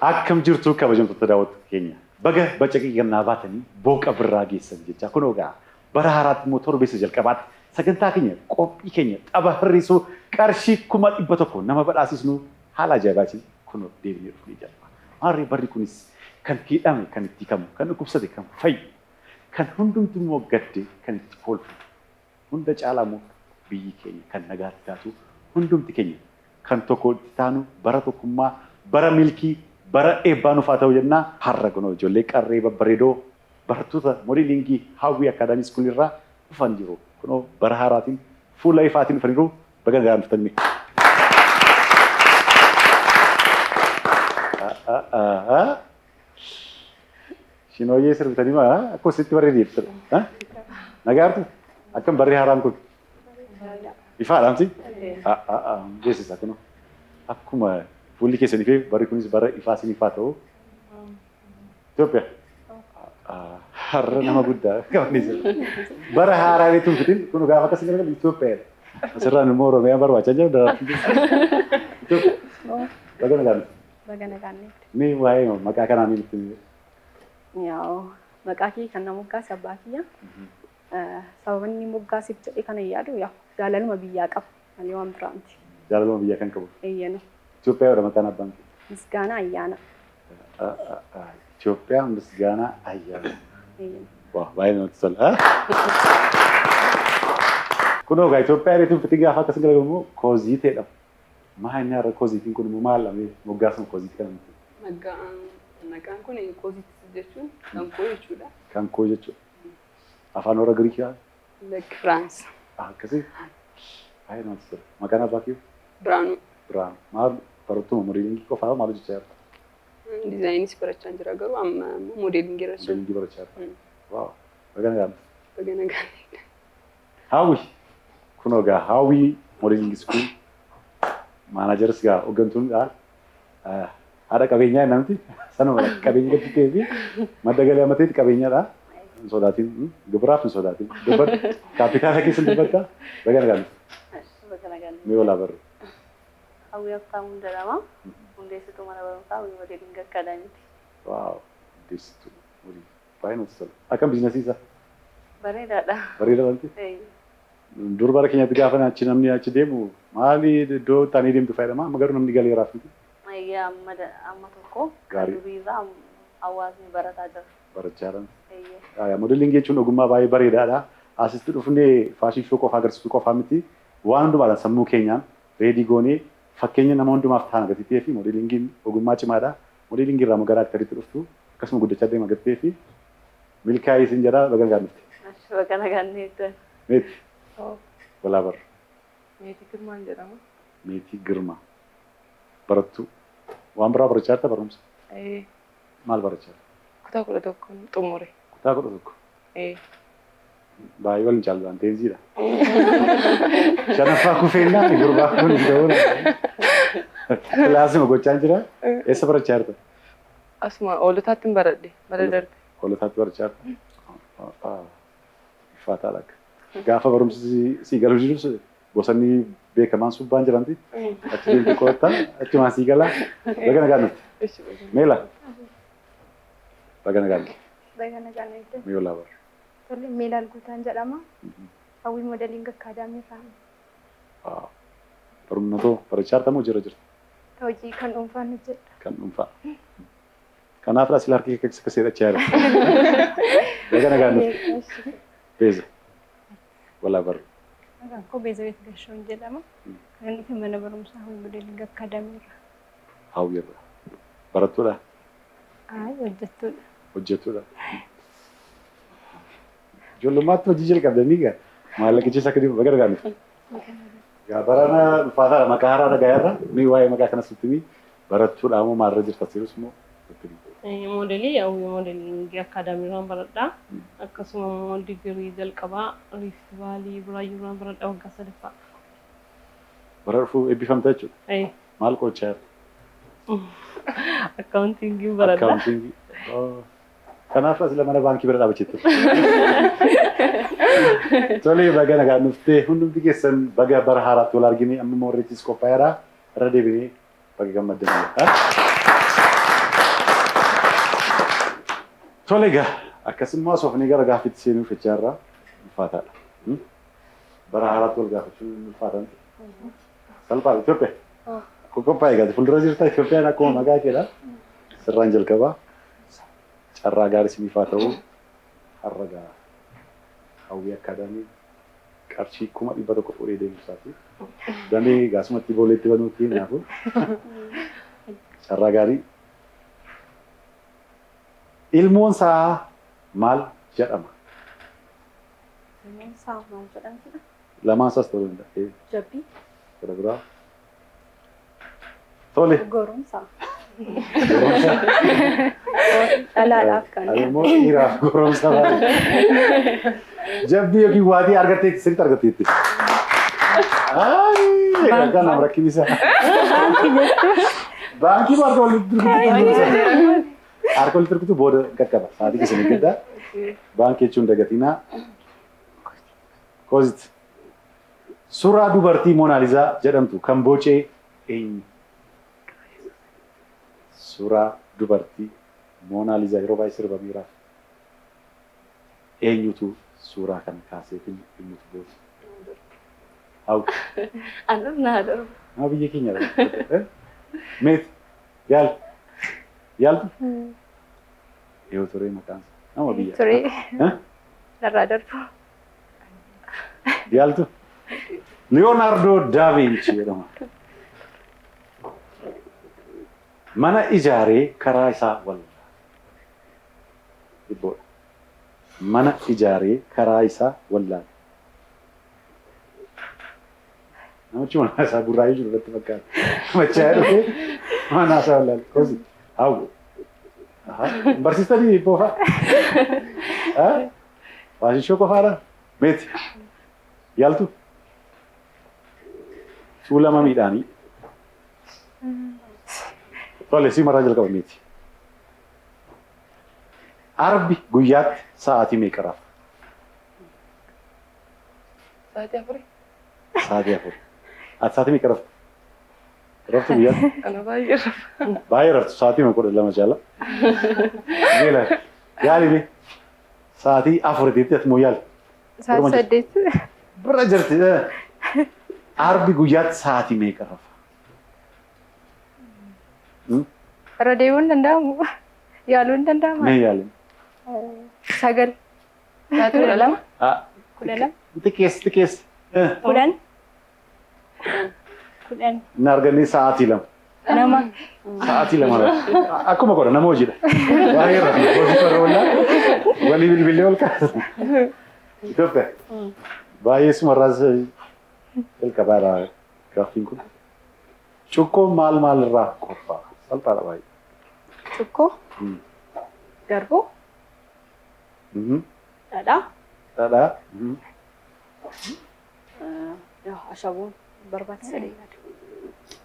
akkam jirtu kabajamtoota daawwattoota keenya baga bacaqii gannaa baatanii booqa birraa geessan jecha kunoo gaa bara haaraatti immoo torbeessa jalqabaatti sagantaa keenya qophii keenya xaba hir'isuu qarshii 100 nama badhaasisnu haala ajaa'ibaatiin kunoo deebi'ee dhufnee jalqaba. Maarree barri kunis kan hidhame kan itti kamu kan dhukkubsate kan fayyu kan hundumti immoo gadde kan itti kolfu hunda caalaa immoo biyyi keenya kan nagaatti taatu hundumti keenya kan tokko itti taanu bara tokkummaa bara milkii bara eebbaan ufaa ta'u jennaa har'a kunoo ijoollee qarree babbareedoo barattoota modeelingii hawwii akaadaamii iskuulii irraa dhufan jiru kunoo bara haaraatiin fuula ifaatiin dhufaniiru baga nagaan dhuftanii. Shinooyyee sirbitanii maa akkuma sitti bareedeeffatu nagaartu akkam barri haaraan kun ifaadhaamti geessisa kunoo akkuma fuulli keessanii fi barri kunis bara ifaa sinifaa ta'u Itoophiyaa har'a nama guddaa qabanisa bara haaraan ittiin fitin kun gaafa akkasii gara Itoophiyaa asirraan immoo Oromiyaa barbaachaa jiru daraartuu Itoophiyaa baga nagaan mee waa'ee maqaa kanaa ni nutti Yaa'u maqaa kee kan nama moggaas abbaa kiyya sababni moggaasiif jedhee kana yaadu yaa jaalaluma biyyaa qaba malee waan biraa miti. Jaalaluma biyyaa kan qabu. Eeyyana. Itoophiyaa yoo maqaan abbaan kee. Misgaana ayyaana. Itoophiyaa misgaana ayyaana. Eeyyana. Waa baay'ee namatti tola. Kunoo gaa Itoophiyaa reetuun fitii gaafa akkasii garagamu koozii ta'edha. Maa inni har'a kooziitiin kun immoo maal lamee moggaasuma kooziitii kana miti. Maqaan kun kooziitii jechuun kan koo jechuudha. Kan koo jechuudha. Afaan warra Giriikiyaa. Like France. Akkasii. Baay'ee namatti tola. Maqaan abbaa kee? Biraanuu. Biraanuu. Maal barattuu modeelingii qofaa maal hojjechaa jirta? Dizaayinis barachaa jira garuu amma modeelingii irra Modeelingii barachaa jirta. Waaw. Baga nagaan. Baga nagaan. Hawwi. Kunoo gaa hawwi modeelingii iskuul. Maanajaris gaa hooggantuun gaa haadha qabeenyaa namti sanuma qabeenya gadi ta'ee fi madda galii amateetti qabeenyaadha. Hin sodaatin gibiraaf hin sodaatin. Dubbadhu kaapitaala keessa dubbadhaa baga nagaan. Baga nagaan. Mee olaa barru. Hawwii akkaamuun jedhama. Hundeessituu mana barumsaa hawwii modeelingii akaadaamiiti. Waaw. Hundeessituu modeelingii. Baay'ee namatti tola. Akkam biizinasiisa? Bareedaadha. Bareeda wanti? Dur bara keenyatti gaafa achi namni achi deemu maali iddoo taanii deemtu fayyadama amma garuu namni galeeraaf miti. Ayyaa amma tokko kan duriirraa hawaasni barataa jira. Barachaa jiran. Modeelingii jechuun ogummaa baay'ee bareedaadha. Asitti dhufnee faashinii shoo qofaa agarsiisuu qofaa miti. Waan hundumaadhaan sammuu keenyaan reedii goonee fakkeenya nama hundumaaf ta'an agarsiisee fi modeelingiin ogummaa cimaadha. Modeelingii irraa magaalaa akkaatti dhuftu akkasuma guddachaa deema agarsiisee fi milkaa'ii isin jedhaa baga nagaan dhufte. Baga nagaan dhufte. Meeti. Walaa barra. Meetii Girmaan jedhama. Meetii Girmaa. Barattuu. Waan biraa barachaa jirta barumsa? Maal barachaa jirta? Kutaa 11 xumure. Kutaa 11. Baay'ee waliin caallaan teensiidha. Shanaffaa kufeennaa gurbaa kun hin ta'uun. Kilaasuma gochaa jira. Eessa barachaa jirta? Asuma oolotaatti baradhe bara darbe. Oolotaatti barachaa jirta. Ifaataadha akka. Gaafa barumsi si galuu jirus bosonni beekamaan subbaan jiranti. Achi deemte qo'atta achumaan si galaa baga nagaan dhufte. Meela. Baga nagaan dhufte. Baga nagaan dhufte. Mee olaa barra. Tole Meela Alguutaan jedhama. Hawwii modeelingii akaadaamii irraa. Barumsa barachaa jirta moo jira jirta? Hojii kan dhuunfaan hojjedha. Kan dhuunfaa. Kanaaf asii harki keessa akka seedhachaa jira. Baga nagaan dhufte. Beeza. Walaa barra. Akkoo Beezabeet Gashoon jedhama. Kan inni fi mana barumsaa hawwii modeelingii akaadaamii irraa. Hawwii irraa. Barattuudha? Hojjettuudha. Hojjettuudha. Ijoollummaatti hojii jalqabdanii gaa maallaqichis akka baga nagaan dhufte. Gaa barana dhufaataadha maqaa haaraa dhagaa irra ni waa'ee maqaa kanas nutti barattuudha moo maalirra jirta sirus moo Modeelii hawwii modeelingii akaadaamii irraan baradhaa. Akkasuma immoo digirii jalqabaa Rift Vaalii Buraayyuu irraan baradhaa waggaa 3ffaa. Bara dhufuu eebbifamta jechuudha. Maal qo'achaa jirta? Akkaawuntiingii baradhaa. Akkaawuntiingii. Kanaaf asii mana baankii bira dhaabbachiitu. Tole baga nagaan dhuftee hundumti keessan baga bara haaraatti wal argine amma immoo irrattis qophaa'eera irra deebinee baga gammaddan. Tolega, akkasumas ofni gara gaafitti seenuu fichaarraa ulfaataadha. Bara haaraatti wal gaafachuun ulfaatan. Salphaa Itoophiyaa. Qophaa'e gadi fuuldura jirta Itoophiyaan akkuma maqaa keedha. Sirraan jalqabaa. Carraa gaarii siniif haa ta'u har'a gaa hawwii akkaadaamii qarshii 100 fuudhee deemuusaati. Damee gaasumatti booleetti banuutti naafu. Carraa gaarii. Ilmoon isaa maal jedhama? Ilmoon isaa maal jedhamti? Lamaan isaas ta'uu danda'a. Jabbii. Gara biraa. Tole. Goromsa. Dhalaadhaaf kan. Ilmoo dhiiraaf goromsa baay'ee. Jabbii yookiin waatii argatteetti sirriitti argatteetti. Egaa nama rakkin isaa. Baankii jechuun. Baankii bakka walitti durguutu. Harka walitti durguutu booda qaqqaba. Sa'aatii keessa ni gaddaa. Baankii jechuun dagatinaa. Koozit. Suuraa dubartii Moonaaliizaa jedhamtu kan bocee eenyu? Suuraa dubartii Moonaaliizaa yeroo baay'ee sirba miiraaf eenyutu suuraa kan kaasee fi eenyutu boce? Hawwi. Anam naa darbu. Maa biyya keenya dha. Meet yaal yaaltu? Yoo turee maqaan isaa nama biyya. Turee. Narraa darbu. Yaaltu? Leonardo da Vinci jedhama. Mana ijaaree karaa isaa wallaa. Dhibboodha. Mana ijaaree karaa isaa wallaa. Namichi mana isaa gurraayee jiru irratti fakkaata. Machaa dhufee mana isaa wallaa. Kosi hawwu. Barsiistanii boofaa? Faashishoo qofaadha? Meeti? Yaaltu? Tuulama midhaanii. Tole si marraa jalqaba meeti. Arbi guyyaatti sa'aatii meeqa rafa? Sa'aatii afurii. Sa'aatii afurii. Ati sa'aatii meeqa rafta? Raftu guyyaatti? Ana baay'ee rafa. Baay'ee raftu sa'aatii meeqa 12 jaala? Geela yaali mee sa'aatii afuritti ati moo yaali? Sa'aatii 8. Bira jirti. Arbi guyyaatti sa'aatii meeqa rafa? Irra deemuun danda'amu? Yaaluun danda'ama? Mee yaalin? 9. Sa'aatii 12. 12. Xiqqeessi. 10. 10. Inni argannee sa'aatii 2. Nama. Sa'aatii 2. Akkuma godha nama hojiidha. Baay'ee rafa. Hojii tola oolaa. Walii bilbilee ol kaasa. Itoophiyaa. Baay'ee sumarraas jalqabaadha gaaffiin kun. Cukkoon maal irraa qophaa'a? Salphaadha baay'ee. Cukkoo. Garbuu. Dhadhaa. Dhadhaa. Ashaboon barbaachisaa dheeyaadha.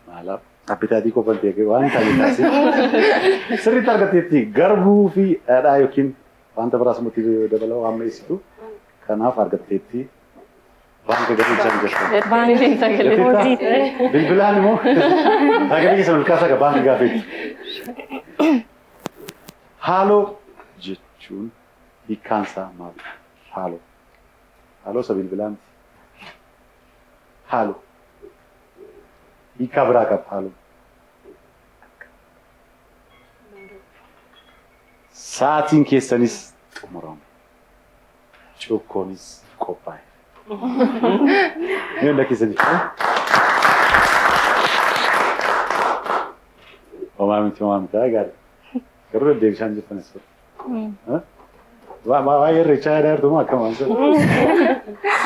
Maalaaf appitaatii qofaan ta'e waan taa'ee taasise. Sirriitti argateetti garbuu fi dhadhaa yookiin wanta biraas mutti dabalaa waan mi'eessitu kanaaf argateetti waan gadi jaan jirtu. Baankiin sagalee. Bilbilaan immoo sagalee keessa milkaasa qaba baankii gaafeetti. Haaloo jechuun hiikkaan isaa maali? Haaloo. Haaloo isa bilbilaan haaloo. Hiikkaa biraa qaba haaloo. Sa'aatiin keessanis xumurame. Cukkoonis qophaa'e. Ni keessa jirtu. Omaamiti gaarii. Garuu deddeebisaan jirtanis ture. Baay'ee irreechaa yaadaa jirtu moo akkam waan sana?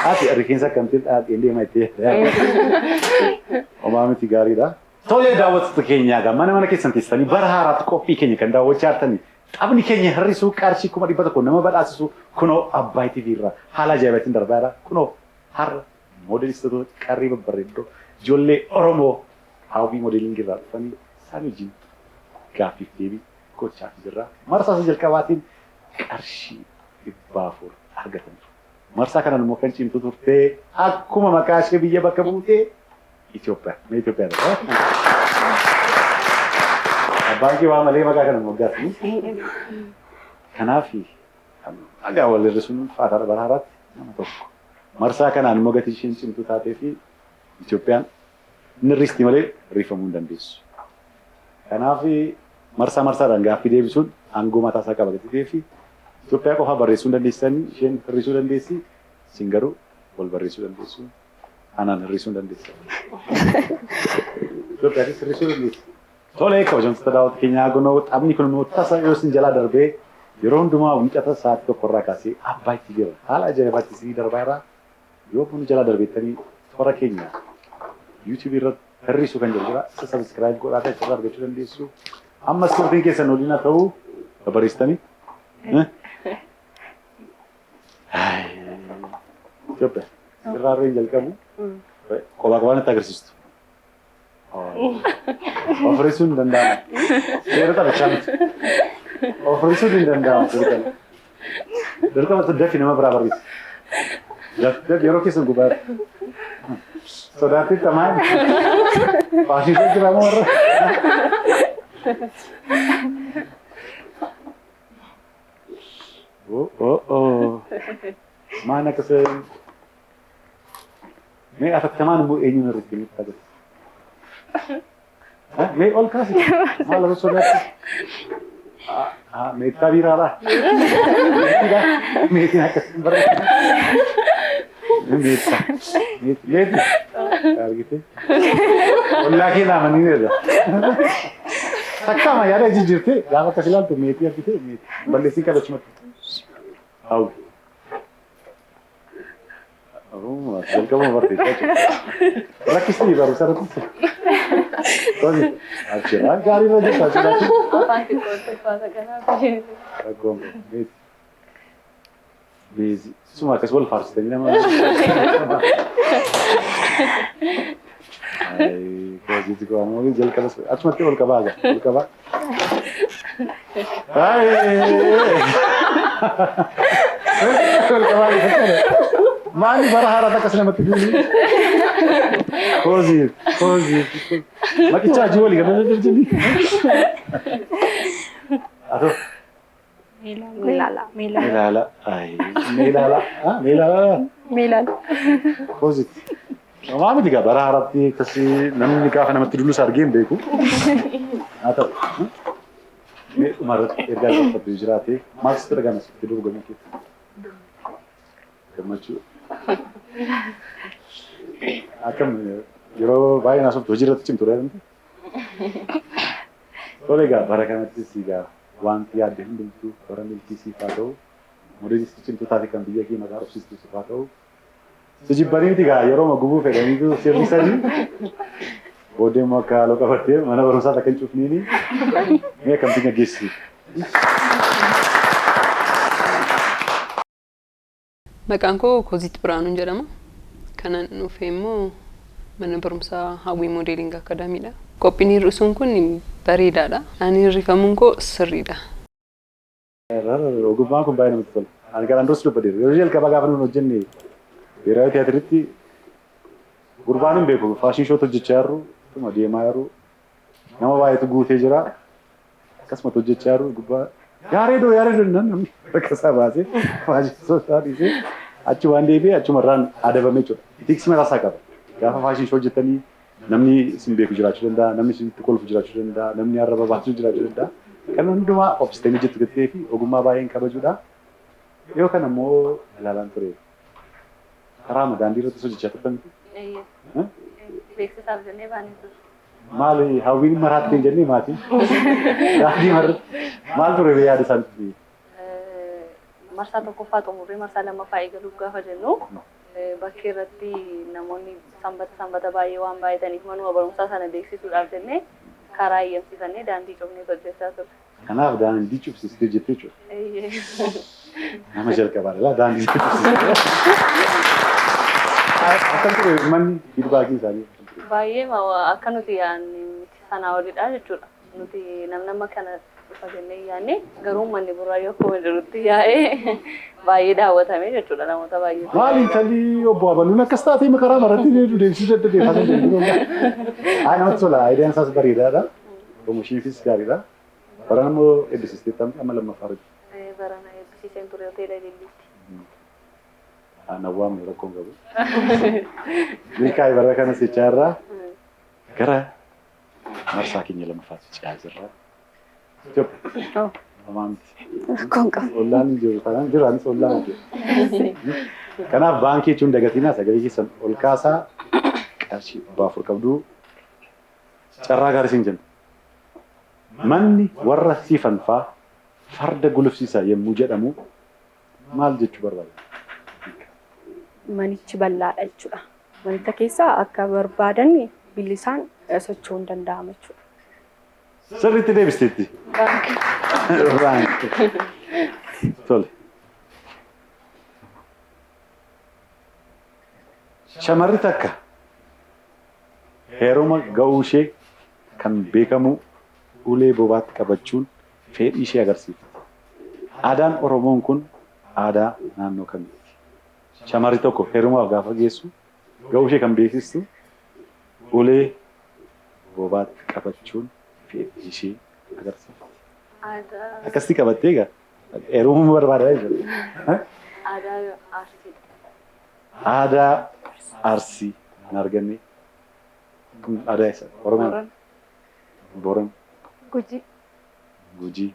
Ati rifeensa akkamtiin dhaabee deemaa itti yaadaa. Omaamiti gaariidha. Tole daawwattoota keenyaa mana keessan teessanii bara haaraatti qophii keenya kan daawwachaa jirtanii taphni keenya hir'isuu qarshii 100 nama badhaasisu kunoo Abbaay TV irraa haala ajaa'ibaatiin darbaa jira. Kunoo har'a moodelistoota qarrii babbareeddoo ijoollee Oromoo hawwii moodelingii irraa dhufanii isaan wajjin gaaffiif deebii gochaa jirra. Marsaa jalqabaatiin qarshii 400 argatan. Marsaa kanan immoo kan cimtu turtee akkuma maqaa ishee biyya bakka buutee Itoophiyaa. Mee Itoophiyaa dha. Abbaan kee waa malee maqaa kana moggaatu. Kanaafi dhagaa wal hir'isuun faata baraaraatti nama tokko. Marsaa kanaan immoo gatii isheen cimtuu taatee fi Itoophiyaan inni riisti malee riifamuu hin dandeessu. Kanaafi marsaadhaan gaaffii deebisuun aangoo mataa isaa qaba gatii fi Itoophiyaa qofa barreessuu dandeessanii isheen hir'isuu dandeessi. Isin garuu wal barreessuu dandeessu. Anaan hir'isuu dandeessu. Itoophiyaanis hir'isuu dandeessi. Tole kabajamtoota daawwattoota keenyaa gonoo taphni kun immoo tasa yoo isin jalaa darbee yeroo hundumaa wiixata sa'aatii tokkorraa kaasee abbaatti jira. Haala ajaa'ibaatti isin darbaa irraa yoo kun jalaa darbeettanii toora keenya YouTube irratti hir'isuu kan jiru jira. Isa subscribe godhaa ta'e argachuu dandeessu. Ammas turtiin keessan waliin haa ta'u barreessitanii. Itoophiyaan irraa jalqabu kophaa kophaan itti agarsiistu. Oferisuun hin danda'amu. Seera taphachaa miti. Oferisuun hin danda'amu. Dirqama daffi nama biraa barreessu. Daffi yeroo keessan gubaadha. Sodaattii tamaan. Faashisee jira moo warra? Maan akkasii mee atattamaan immoo eenyuun irratti nutti agarsiisa? Mee ol kaasi maal lafa sodaatti? Meettaa biiraadha. Meetiin akkasiin barreeffama. Meettaa. Meetii. Argite. Ollaa kee naamanii irra. Takkaama yaada jijjiirtee gaafa akkas ilaaltu meetii argite meetii. Balleessii qabachumatti. Hawwi. Jalqabuma barreessaa jechuudha. Rakkistii barumsa irratti. Tosi achirraa gaarii irra jirta achirratti. Afaan xiqqoo xiqqaata kanaaf. Rakkoon beezi. Beezi. Suma akkas wal faarsitanii nama. Koosiiti koo ammoo jalqabas achumatti ol qabaa gaa ol qabaa. Ol qabaa jechuudha. Maali bara haaraa takkas namatti duuni. Koosiiti. Makicha ajii walii gadi jirti. Atoo. Meelaala. Koosiiti. Maa miti gaa bara haaraatti akkasii namni gaafa namatti dulus argee hin beeku. Haa ta'u. Mee dhumarratti ergaa gaafatu jiraate maal sitti dhagahame sitti dorgomuu keessa? Gammachuu. Akkam yeroo baay'ee naasoftu hojii irratti cimtu reeramte? Tole egaa bara kanattis egaa wanti yaadde hundumtuu bara milkii siif haa ta'u modeelistii cimtuu taate kan biyya kee maqaa dhabsiistuu siif haa ta'u si jibbanii miti egaa yeroo gubuu fedhaniitu sirrisanii booddee immoo akka haaloo qabattee mana barumsaa takka hin cufniini mee akkamtiin gaggeessi. Maqaan koo Koozit Biraanuun jedhama. Kanan dhufee immoo mana barumsaa Hawwii Moodeelingi Akaadaamiidha. Qophiin hir'isuun kun bareedaadha. Ani hir'ifamuun koo sirriidha. Ogummaan kun baay'ee namatti tola. Ani garaan dursi dubbadheera. Yeroo jalqabaa gaafa nuti hojjenne Biiraawi Tiyaatiritti gurbaan hin beeku faashin shoot hojjechaa jirru tuma deemaa jirru nama baay'eetu guutee jira. Akkasumatti hojjechaa jirru gubbaa yaareedoo namni bakka isaa baasee faashin shootaa dhiisee achi waan deebi'ee achumarraan adabamee jechuudha. Itiiksi mataa isaa qaba. Gaafa faashin shoo hojjetanii namni isin beeku jiraachuu danda'a, namni isinitti kolfu jiraachuu danda'a, namni arraba baasuu jiraachuu danda'a. Kan hundumaa ofiistee hojjettu gattee fi ogummaa baay'een kabajuudha. Yoo kana immoo ilaalaan ture. Karaa daandii irratti hojjechaa turtan. Beeksisaaf jennee baanee ture. Maali hawwiin maraattee jennee maatii? Daandii marratti maal ture yaada isaanitti? Marsaa tokkoffaa xumurree marsaa lammaffaa eegaluuf gaafa jennu bakkee irratti namoonni sanbata baay'ee waan baay'ataniif manuma barumsaa sana beeksisuudhaaf jennee karaa eeyyamsiifannee daandii cufnee hojjechaa ture. Kanaaf daandii cufsiistee jettee jechuudha. Nama jalqabaadha daandii cufsiistee. Akkam ture manni feedbackii isaanii? Baay'ee akka nuti sanaa olidha jechuudha. Nuti nama kana dhufa jennee yaadne garuu manni burraayyuu akkuma jirutti yaa'ee baay'ee daawwatame jechuudha namoota baay'ee. Maali talii obbo Abaluun akkas taatee karaa maratti deemsisuu deddeebifatee deemsisuu. Namatti tola aayidaan isaas bareedaadha. Oomishiifis gaariidha. Bara immoo eebbisiistee amma lammaffaa irratti. barana eebbisiiseen ture hoteela Ililliitti. Nawwaam rakkoon qabu. Milkaa'e bara kanas jechaarraa gara marsaa keenya lammaffaatti ce'aa jirra. Itoophiyaa. Maam. Rakkoon qabu. Ollaan jiru kanaan jiraanis ollaan jiru. Kanaaf baankii jechuun dagatinaa sagalee keessan ol kaasaa qarshii 4 qabdu carraa gaarii siin jenna. Manni warra siifanfaa farda gulufsiisa yommuu jedhamu maal jechuu barbaada? Manichi bal'aadha jechuudha. Manicha keessaa akka barbaadan bilisaan socho'uu hin danda'amu jechuudha. Sirriitti deebisteetti. Baankii. Tole. Shamarri takka heeruma ga'uu ishee kan beekamu ulee bobaatti qabachuun fedhii ishee agarsiifti. Aadaan Oromoon kun aadaa naannoo kamiiti? Shamarri tokko heerumaaf gaafa geessu ga'uu ishee kan beeksistu ulee bobaatti qabachuun fedhii ishee agarsiifti. Akkasitti qabattee egaa heerumuu barbaadaa jechuudha. Aadaa Arsiidha. Aadaa Arsii hin arganne. Kun aadaa isa Oromoon. Boran. Gujii. Gujii.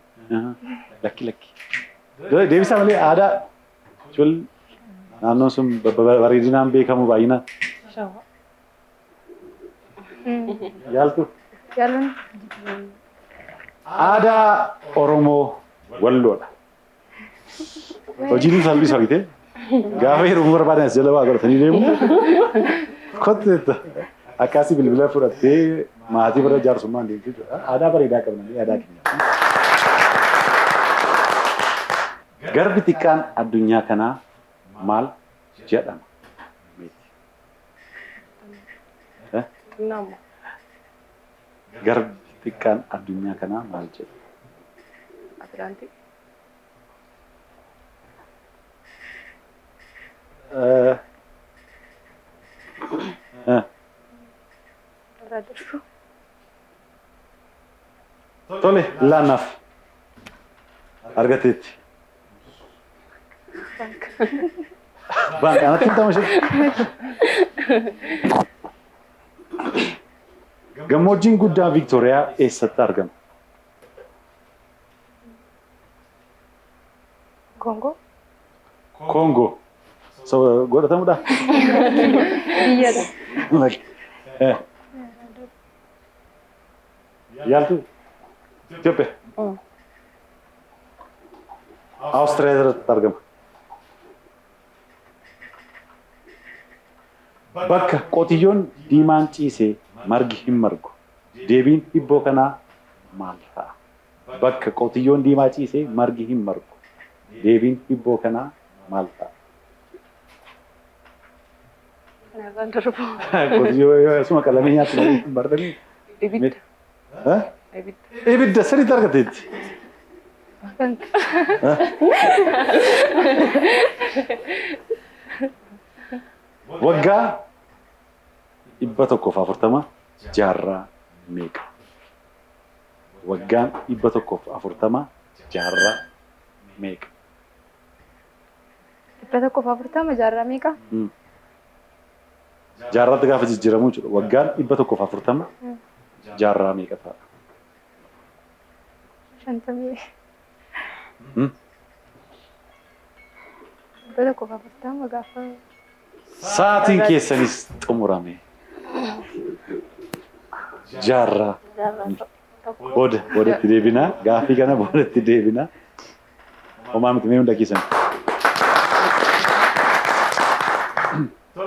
Lakki. Deebisaa malee aadaa jechuun naannoon sun bareedinaan beekamu baay'inaan. Shawa. Yaaltu. Yaaluun. Aadaa Oromoo Walloodha. Hojiin salphisa argitee gaafa heerumuu barbaadan as jala waa godhatanii deemu. Kotteetta akkasii bilbila fudhattee maatii bira jaarsummaan deemtu jechuudha. Aadaa bareedaa qabna aadaa keenya. Garbi xiqqaan addunyaa kanaa maal jedhama? Nama. Garbi xiqqaan addunyaa kanaa maal jedhama? Atlantik. Tole laannaaf argateetti. Baanka anatti hin tamashe. Gammoojjiin guddaan Viiktooriyaa eessatti argama? Kongo. Kongo. Godhatamuudha? Biyyadha. Yaaltu? Itoophiyaa? Awustiriyaa irratti argama. Bakka qotiyyoon diimaan ciisee margi hin margu. Deebiin hibboo kanaa maal ta'a? Bakka qotiyyoon diimaa ciisee margi hin margu. Deebiin hibboo kanaa maal ta'a? Narraan darbu. Qotiyyoo asuma qalamee nyaatti hin bardanii? Ibidda. Ibidda. Ibidda sirriitti argateetti. Waggaa 140 jaarraa meeqa? Waggaan 140 jaarraa meeqa? 140 jaarraa meeqa? Jaarratti gaafa jijjiiramuu jechuudha. Waggaan 140 jaarraa meeqa ta'a? 50. 140 gaafa. Sa'aatiin keessanis xumurame. Jaarraa. Boodatti deebinaa. Gaafii kana boodatti deebinaa. Homaa miti mee hunda keessan.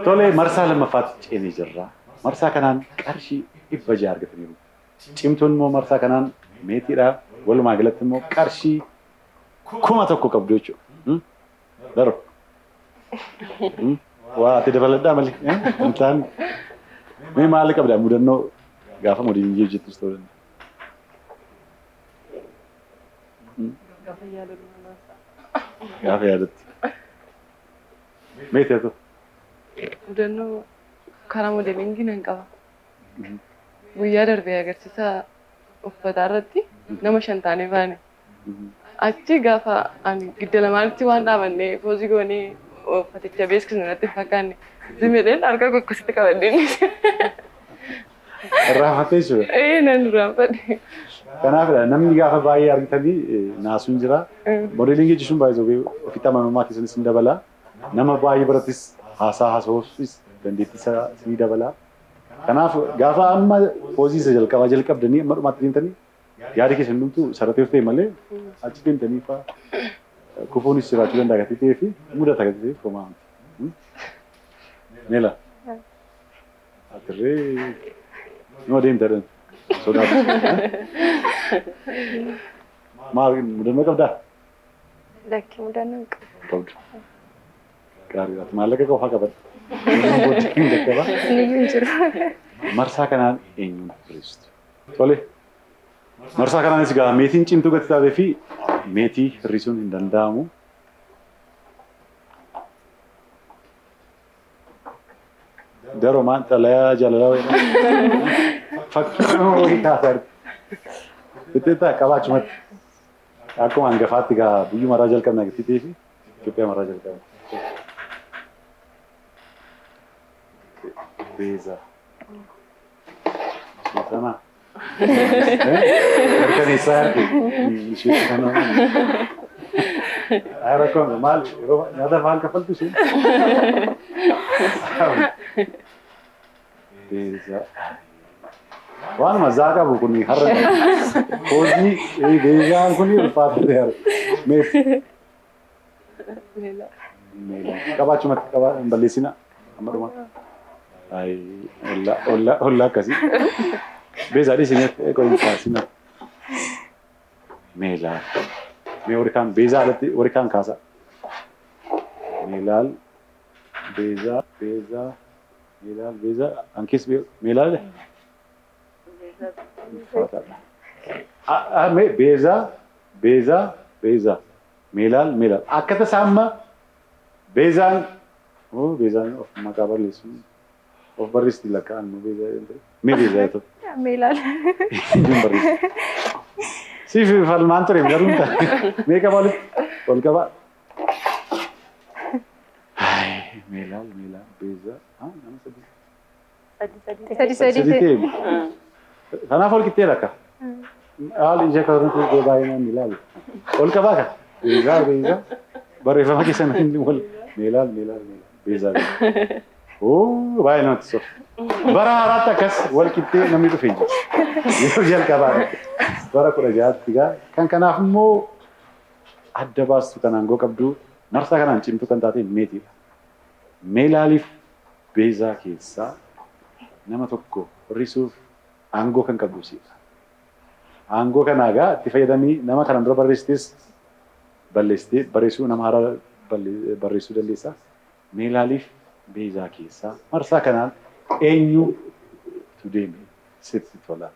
Tole marsaa lammaffaatti ceenee jirra. Marsaa kanaan qarshii 600 argataniiru. Cimtuun immoo marsaa kanaan meetiidha. Walumaa galatti immoo qarshii 1,000 qabdu jechuudha. Daro. Waa ati dabaladhaa malee. Intaan mee maali qabdaa mudannoo gaafa mudii jettus ta'uu danda'a. Gaafa yaadatti. Meetii haa ta'u. Mudannoo karaa modeelingii nan qaba. Guyyaa darbee agarsiisa uffataa irratti nama 5 taanee baane. Achi gaafa ani gidda lamaanitti waan dhaabannee poozii goonee uffaticha beeksisnu natti fakkaanne zimedheen harka kokkositti qabadheen. Irraanfattee jechuudha. Nan irraanfadhe. Kanaafidha namni gaafa baay'ee argitanii naasuun jira. Modeeliingii jechuun baay'ee ofitti amanamummaa keessanis ni dabala. Nama baay'ee birattis haasaa haasa'uufis dandeettii isaa ni dabala. Kanaaf gaafa amma poozii isa jalqabdanii amma dhumaatti deemtanii yaada keessa hundumtu sarartee ta'e malee achi deemtanii fa'aa kufuunis jiraachuu danda'a gatii ta'ee fi mudata gatii ta'eef homaa miti. Neela. Atirree numa deemtadhaan sodaatu. Maal mudannoo qabdaa? Lakki mudannoo hin qabu. Qabdu. Gaariidha. Maallaqa qofaa qabadha. Booddee qaqqaba. Niyyuu hin jiru. Marsaa kanaan eenyuun firiistu? Tole. Marsaa kanaanis egaa meetiin cimtuu gati taatee fi meetii hir'isuun hin danda'amu. Daroo maan xalayaa jaalalaa wayii fakkii nama wayii kaasaa itti qabaachumatti akkuma hangafaatti egaa biyyi maraa jalqabna gati ta'ee fi Itoophiyaa maraa jalqabna. Beeza. Sana. Organizar ishee kana. Ayra kon mal nada mal kafaltu shi. Beeza. Waan mazaaqa bukuni harra. Kozi beezaan kuni ulfaatee har. Meef. Qabaachumatti balleessina amma dhuma. Ay olla kasi. Beeza di sini koin kasina. Melal. Me orikan beeza alatti orikan kasa. Melal beeza melal beeza ankis melal. Me beeza melal. Akkata samma beezaan beezaan of makabar lesu. Of barristi lakaan nu beeza me beeza itu. Melal. Si falmaan ture garunta. Meeqa balit ol qaba. Melal beeza. Nama Sadi. Kanaaf ol qixxee rakka. Haal ija kanatu baay'inaan melal. Ol qaba ka. Beeza. Barreeffama keessan inni wal melal beeza. Oh, baay'ee namatti tola. Bara haaraatti akkas wal qixxee namni dhufee jira. Yeroo jalqabaa bara 16tti gaa kan kanaaf immoo adda baastu kan aangoo qabdu marsaa kanaan cimtuu kan taate meetiidha. Meelaaliif beezaa keessaa nama tokko hir'isuuf aangoo kan qabdu siidha. Aangoo kanaa gaa itti fayyadamii nama kanaan dura barreessites balleessitee barreessuu nama haaraa barreessuu dandeessa. Meelaaliif beezaa keessaa marsaa kanaan eenyutu deeme sitti tola.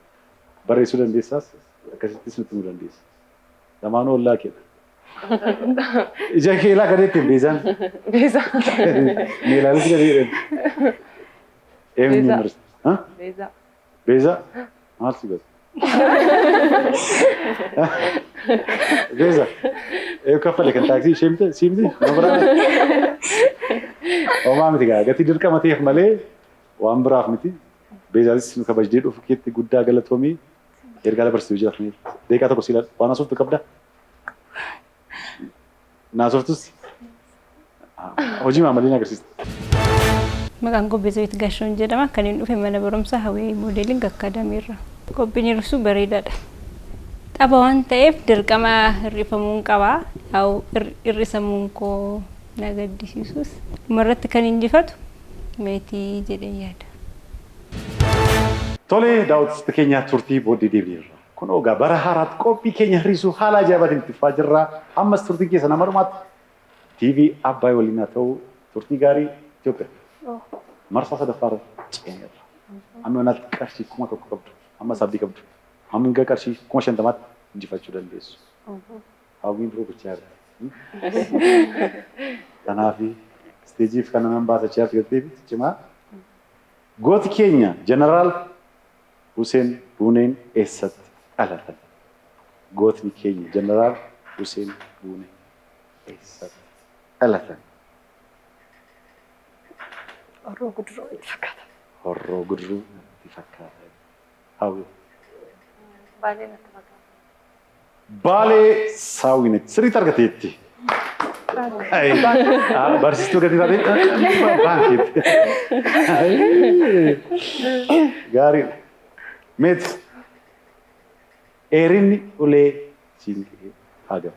Barreessuu dandeessaas akkasittis nutti himuu dandeessa. Lamaanuu ollaa keedha. Ija keelaa gadeetti beezaan. Beeza. Meelaalis gadeedha. Eenyu mirsa? Beeza. Beeza? Maal si godha? Beeza. Eeyu kaffale kan taaksii ishee miti? Sii miti? Nama biraa? Homaa miti gaa gatii dirqama ta'eef malee waan biraaf miti. Beezaanis nu kabajdee dhufu keetti guddaa galatoomii ergaa dabarsuu jira. Deeqaa tokko siila waan haasoftu qabda. Naasoftus hojii maamilii agarsiista. Maqaan koo Beezawit Gaashoon jedhama. Kan inni dhufe mana barumsaa Hawwii Moodeeliing Akaadaamiirra. Qophiin hir'isuu bareedaadha. Tapha waan ta'eef dirqama hir'ifamuun qaba. Hir'isamuun koo na gaddisiisus. Dhumarratti kan injifatu meetii jedhee yaada. Tole daawwattoota keenya turtii booddee deebi'eerra. Kun ogaa bara haaraatti qophii keenya hir'isuu haala ajaa'ibaatiin itti fufaa jirra. Ammas turtii keessa nama dhumaatti TV Abbaay waliin haa ta'u turtii gaarii Itoophiyaa. Marsaa sadaffaarra ceeneerra. Amma naatti qarshii 1,000 qabdu. Amma sabdii qabdu. Hanga qarshii 50,000 injifachuu dandeessu. Hawwiin biroo gochaa jira. Kanaaf isteejiif kan nama baasachaa filattee cimaa. Gooti keenya Jeneraal Hussein Buuneen eessatti dhalatan? Gootni keenya Jeneraal Hussein Buune eessatti dhalatan? Horroo guduruu itti fakkaata. Horroo guduruu itti fakkaata. Hawwi. Baalee natti fakkaata. Baalee saawwinetti sirriitti argateetti. Barsiistuu gadi taatee baankiitti. Gaariidha. Meeti dheerinni ulee siinqee hagam?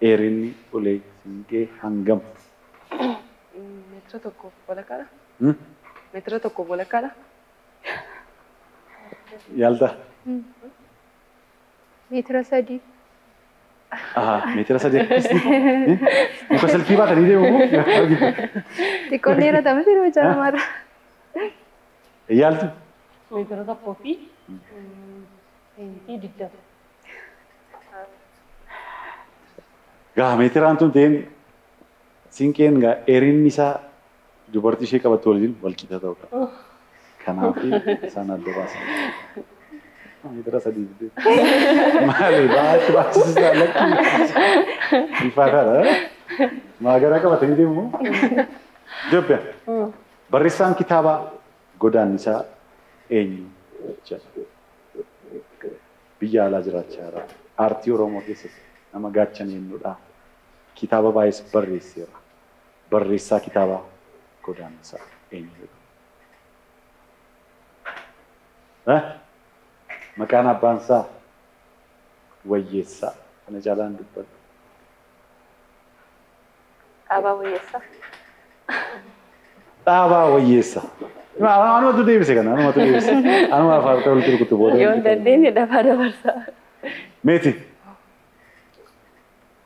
Dheerinni ulee siinqee hangam? Meetira tokkoof walakkaadha. Meetira tokkoof walakkaadha. Yaalta? Meetira 3. Meetira 3 akkasii. Muka silkii baatanii deemu. Xiqqoon dheerata miti yeroo jaalamarra. Yaaltu? Meetira tokkoo fi seentii 20. Gaa meetiraan tun ta'een siinqeen gaa dheerinni isaa dubartii ishee qabattu waliin wal qixa ta'uu qaba. Kanaaf isaan adda baasan. Meetira 3 fidee. Maali baatti baachisisaa lakkii. Ifaataadha. Maagara qabatanii deemu. Itoophiyaa. Barreessaan kitaabaa godaannisaa eenyu jedha? Biyya alaa jiraachaa jira. Aartii Oromoo keessatti nama gaachan eenyudha? Kitaaba baay'ees barreesseera. Barreessaa kitaabaa godaannisaa eenyudha? Maqaan abbaan isaa Wayyeessaa. Kana caalaan dubbatu. Dhaabaa Wayyeessaa. Dhaabaa Wayyeessaa. Anumatu deebise kana, anumatu deebise. Anuma afaan ta'u turkutu booda. Yoo hin dandeenye dafaa dabarsaa. Meeti.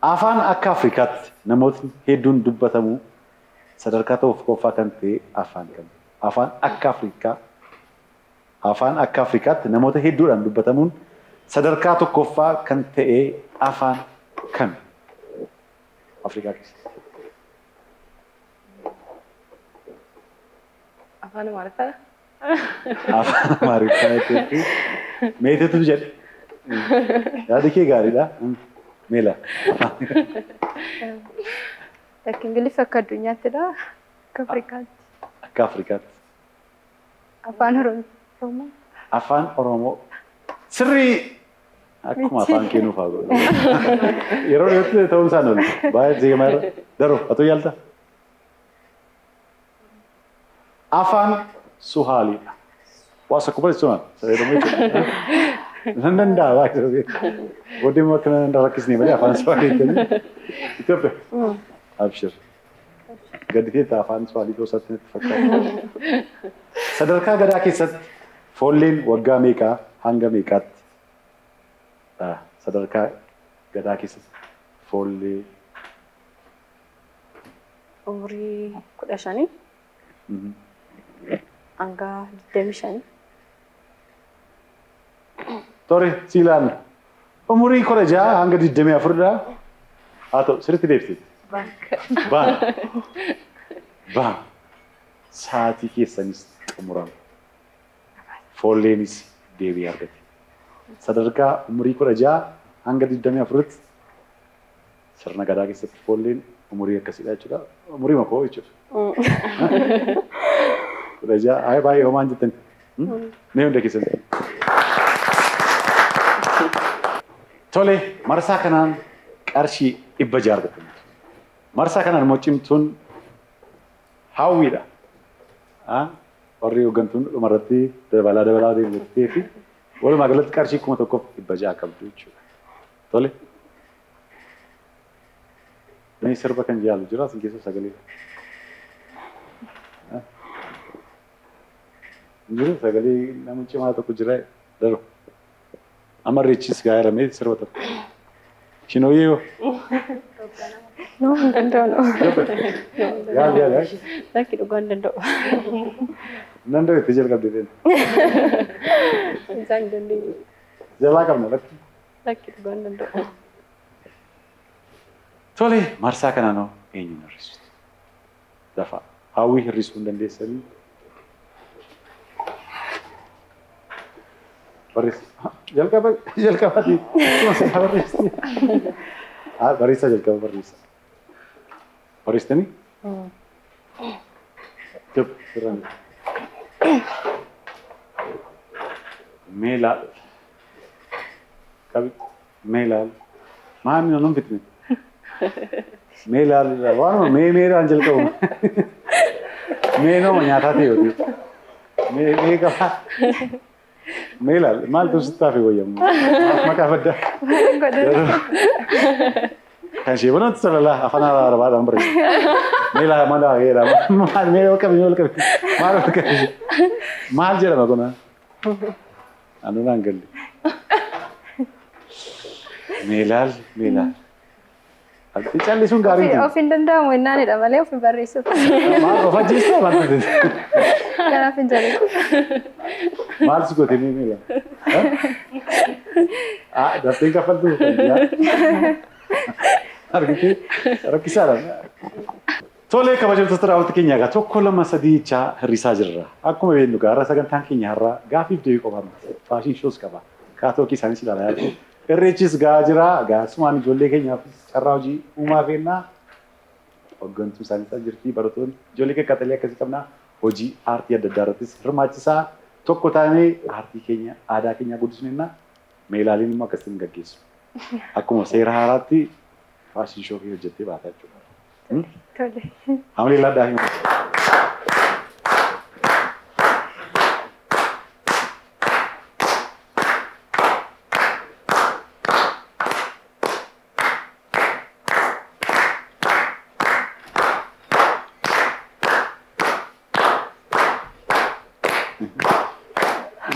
Afaan akka Afrikaatti namootni hedduun dubbatamu sadarkaa tokkoffaa kan ta'e afaan kam? Afaan akka Afrikaatti namoota hedduudhaan dubbatamuun sadarkaa tokkoffaa kan ta'e afaan kam? Afrikaa keessatti. Afaan Amaariffaa. Afaan Amaariffaa jechuun meetitu jedhe. Yaadi kee gaariidha. Meela. Akka Ingiliffa akka addunyaattiidha. Akka Afrikaatti. Akka Afrikaatti. Afaan Oromoo. Afaan Oromoo. Sirrii akkuma afaan kennuuf haa godhu. Yeroo dhiyootti ta'uu isaan oolu. Baay'ee jeemaa irra. Daroo atoo yaalta. Afaan Suhaaliidha. Waa sakku barreessumaan fayyadamu jechuudha. Nan danda'a baay'ee. Booddee immoo akka nan rakkisnee malee afaan Suhaalii jedhanii. Itoophiyaa. Abshir. Gadi ta'e afaan Suhaalii ta'uu isaatti natti fakkaata. Sadarkaa gadaa keessatti foolleen waggaa meeqaa hanga meeqaatti? Sadarkaa gadaa keessatti foollee. Umurii 15. Hanga 25. Tore siilaan umurii 16 hanga 24dha. Haa ta'u sirriitti deebisite. Baan. Sa'aatii keessanis xumurama. Foolleenis deebii argate. Sadarkaa umurii 16 hanga 24tti sirna gadaa keessatti foolleen umurii akkasiidha jechuudha. Umurii makoo jechuudha. 16 ay baay'ee homaan jettan. Mee hunda keessatti. Tole marsaa kanaan qarshii 100 argatan. Marsaa kanaan immoo cimtuun hawwiidha. Warri hooggantuun dhumarratti dabalaa deemtee fi walumaa galatti qarshii 1,100 qabdu jechuudha. Tole. Mee sirba kan jaallu jira isin keessa sagalee. Jiru sagalee nama cimaa tokko jira daroo. Amma reechis gaaramee sirba tokko. Shinooyyee yoo. No, hin danda'u. Yaal. Lakki dhugaa hin danda'u. Danda'u itti jalqabdee deemu. Isaan hin dandeenye. Jalaa qabna lakki. Lakki dhugaa hin danda'u. Tole marsaa kanaan eenyuun hir'istu? Dafaa hawwii hir'isuu hin dandeessanii. بريس جلكبتي بريس بريس جلكب بريس تاني جب سرنا ميلال كابي ميلال ما من نوم بتمي ميلال وانا ميرا انجل كوم مينو نياتا تيودي مي كفا ميلال مال تستافي ويم ما كافدا كان شيء بنات سلا لا أفنى أربعة أمبري ميلا ما دا غيره ما ميلا كم ما له كم ما الجرا ما كنا أنا نانجلي ميلال أنت تالي سون غاري Ofiin danda'amu innaanidha malee ofiin barreessuuf. ما رفع جيستا ما تدري Kanaaf hin jaalladhu. ما تسكت ميلا دفتين كفلتو argite rakkisaadha. Tolee kabajamtoota daawwattoota keenya egaa tokko lama sadii jaa hir'isaa jirra. Akkuma beeknu gaara sagantaan keenya har'a gaafiif deebii qofaan faashin shoos qaba. Kaatooki isaanis ilaalaa jiru. Irreechis gaa jira. Gaasumaan ijoollee keenyaaf carraa hojii uumaa feennaa. Hooggantuu isaanii jirti barattoonni ijoollee qaqqaxalee akkasii qabna. Hojii aartii adda addaa irrattis hirmaachisaa tokko taanee aartii keenya aadaa keenya guddisneenna meelaaliin immoo akkasiin gaggeessu. Akkuma seera haaraatti fashion show ke hojjete baata jechuudha. Tole. Alhamdulillah dah.